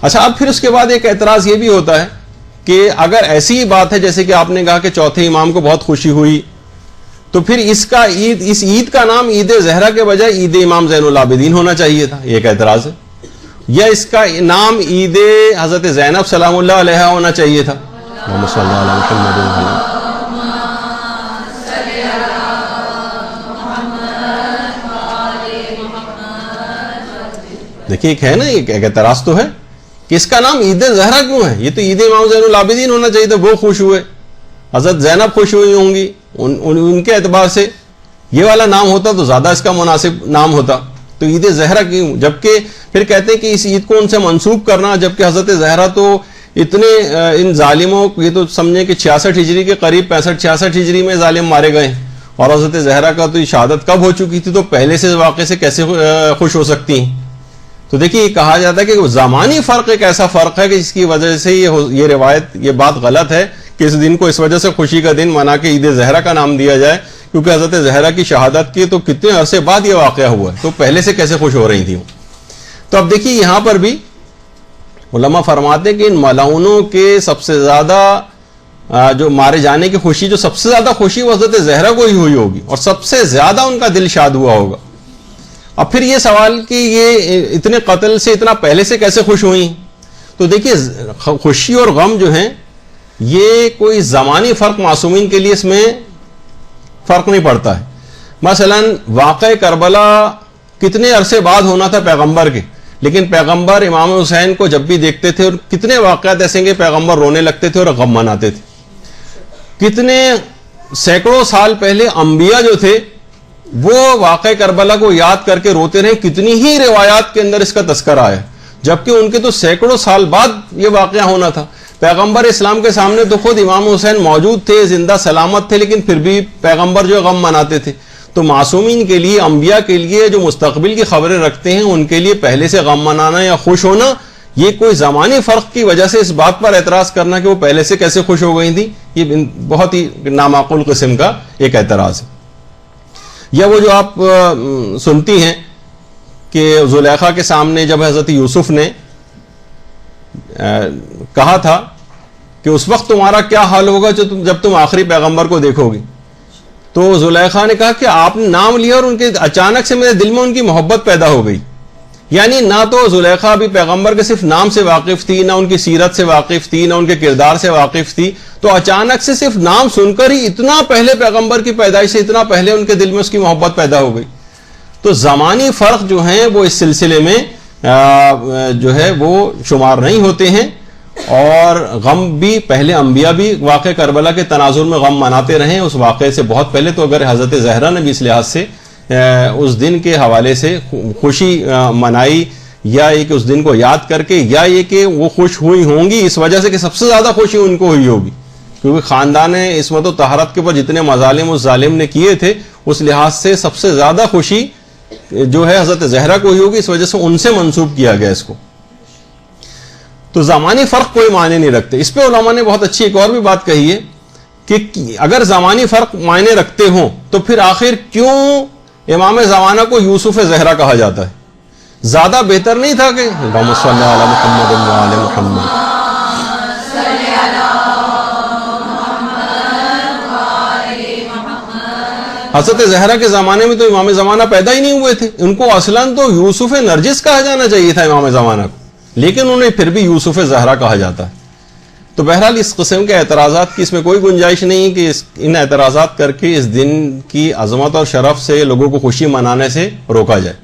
اچھا، اب پھر اس کے بعد ایک اعتراض یہ بھی ہوتا ہے کہ اگر ایسی ہی بات ہے جیسے کہ آپ نے کہا کہ چوتھے امام کو بہت خوشی ہوئی، تو پھر اس عید کا نام عید زہرا کے بجائے عید امام زین العابدین ہونا چاہیے تھا، یہ ایک اعتراض ہے. یا اس کا نام عید حضرت زینب سلام اللہ علیہا ہونا چاہیے تھا. اللہم صلی علی محمد وعلی. دیکھیے ایک ہے نا، ایک اعتراض تو ہے کہ اس کا نام عید زہرا کیوں ہے؟ یہ تو عید امام زین العابدین ہونا چاہیے تھا. وہ خوش ہوئے، حضرت زینب خوش ہوئی ہوں گی، ان کے اعتبار سے یہ والا نام ہوتا تو زیادہ اس کا مناسب نام ہوتا. تو عید زہرا کیوں؟ جبکہ پھر کہتے ہیں کہ اس عید کو ان سے منسوب کرنا، جبکہ حضرت زہرا تو اتنے ان ظالموں، یہ تو سمجھیں کہ 66 ہجری کے قریب 65-66 ہجری میں ظالم مارے گئے، اور حضرت زہرا کا تو شہادت کب ہو چکی تھی، تو پہلے سے واقعے سے کیسے خوش ہو سکتی ہیں؟ تو دیکھیے یہ کہا جاتا ہے کہ زمانی فرق ایک ایسا فرق ہے کہ جس کی وجہ سے یہ روایت، یہ بات غلط ہے کہ اس دن کو اس وجہ سے خوشی کا دن منا کے عید زہرا کا نام دیا جائے، کیونکہ حضرت زہرا کی شہادت کے تو کتنے عرصے بعد یہ واقعہ ہوا ہے، تو پہلے سے کیسے خوش ہو رہی تھیں. تو اب دیکھیے یہاں پر بھی علماء فرماتے ہیں کہ ان ملعونوں کے سب سے زیادہ جو مارے جانے کی خوشی، جو سب سے زیادہ خوشی وہ حضرت زہرا کو ہی ہوئی ہوگی، اور سب سے زیادہ ان کا دل شاد ہوا ہوگا. اب پھر یہ سوال کہ یہ اتنے قتل سے اتنا پہلے سے کیسے خوش ہوئیں؟ تو دیکھیے خوشی اور غم جو ہیں یہ کوئی زمانی فرق معصومین کے لیے اس میں فرق نہیں پڑتا ہے. مثلا واقع کربلا کتنے عرصے بعد ہونا تھا پیغمبر کے، لیکن پیغمبر امام حسین کو جب بھی دیکھتے تھے، اور کتنے واقعات ایسے ہیں کہ پیغمبر رونے لگتے تھے اور غم مناتے تھے. کتنے سینکڑوں سال پہلے انبیاء جو تھے وہ واقع کربلا کو یاد کر کے روتے رہے، کتنی ہی روایات کے اندر اس کا تذکرہ آیا، جبکہ ان کے تو سینکڑوں سال بعد یہ واقعہ ہونا تھا. پیغمبر اسلام کے سامنے تو خود امام حسین موجود تھے، زندہ سلامت تھے، لیکن پھر بھی پیغمبر جو غم مناتے تھے. تو معصومین کے لیے، انبیاء کے لیے جو مستقبل کی خبریں رکھتے ہیں، ان کے لیے پہلے سے غم منانا یا خوش ہونا، یہ کوئی زمانی فرق کی وجہ سے اس بات پر اعتراض کرنا کہ وہ پہلے سے کیسے خوش ہو گئی تھی، یہ بہت ہی نامعقول قسم کا ایک اعتراض ہے. یا وہ جو آپ سنتی ہیں کہ زلیخا کے سامنے جب حضرت یوسف نے کہا تھا کہ اس وقت تمہارا کیا حال ہوگا جب تم آخری پیغمبر کو دیکھو گی، تو زلیخا نے کہا کہ آپ نے نام لیا اور ان کے اچانک سے میرے دل میں ان کی محبت پیدا ہو گئی. یعنی نہ تو زلیخا بھی پیغمبر کے صرف نام سے واقف تھی، نہ ان کی سیرت سے واقف تھی، نہ ان کے کردار سے واقف تھی، تو اچانک سے صرف نام سن کر ہی اتنا پہلے پیغمبر کی پیدائش سے اتنا پہلے ان کے دل میں اس کی محبت پیدا ہو گئی. تو زمانی فرق جو ہیں وہ اس سلسلے میں جو ہے وہ شمار نہیں ہوتے ہیں. اور غم بھی پہلے انبیاء بھی واقع کربلا کے تناظر میں غم مناتے رہے اس واقعے سے بہت پہلے. تو اگر حضرت زہرا نے بھی اس لحاظ سے اس دن کے حوالے سے خوشی منائی، یا یہ کہ اس دن کو یاد کر کے، یا یہ کہ وہ خوش ہوئی ہوں گی اس وجہ سے کہ سب سے زیادہ خوشی ان کو ہوئی ہوگی، کیونکہ خاندان عصمت و طہارت کے اوپر جتنے مظالم اس ظالم نے کیے تھے اس لحاظ سے سب سے زیادہ خوشی جو ہے حضرت زہرا کو ہوئی ہوگی، اس وجہ سے ان سے منسوب کیا گیا اس کو. تو زمانی فرق کوئی معنی نہیں رکھتے. اس پہ علماء نے بہت اچھی ایک اور بھی بات کہی ہے کہ اگر زمانی فرق معنی رکھتے ہوں تو پھر آخر کیوں امام زمانہ کو یوسف زہرا کہا جاتا ہے؟ زیادہ بہتر نہیں تھا کہ اللہم صلی علی محمد وعلی محمد. حضرت زہرا کے زمانے میں تو امام زمانہ پیدا ہی نہیں ہوئے تھے، ان کو اصلاً تو یوسف نرجس کہا جانا چاہیے تھا امام زمانہ کو، لیکن انہیں پھر بھی یوسف زہرا کہا جاتا ہے. تو بہرحال اس قسم کے اعتراضات کی اس میں کوئی گنجائش نہیں کہ ان اعتراضات کر کے اس دن کی عظمت اور شرف سے لوگوں کو خوشی منانے سے روکا جائے.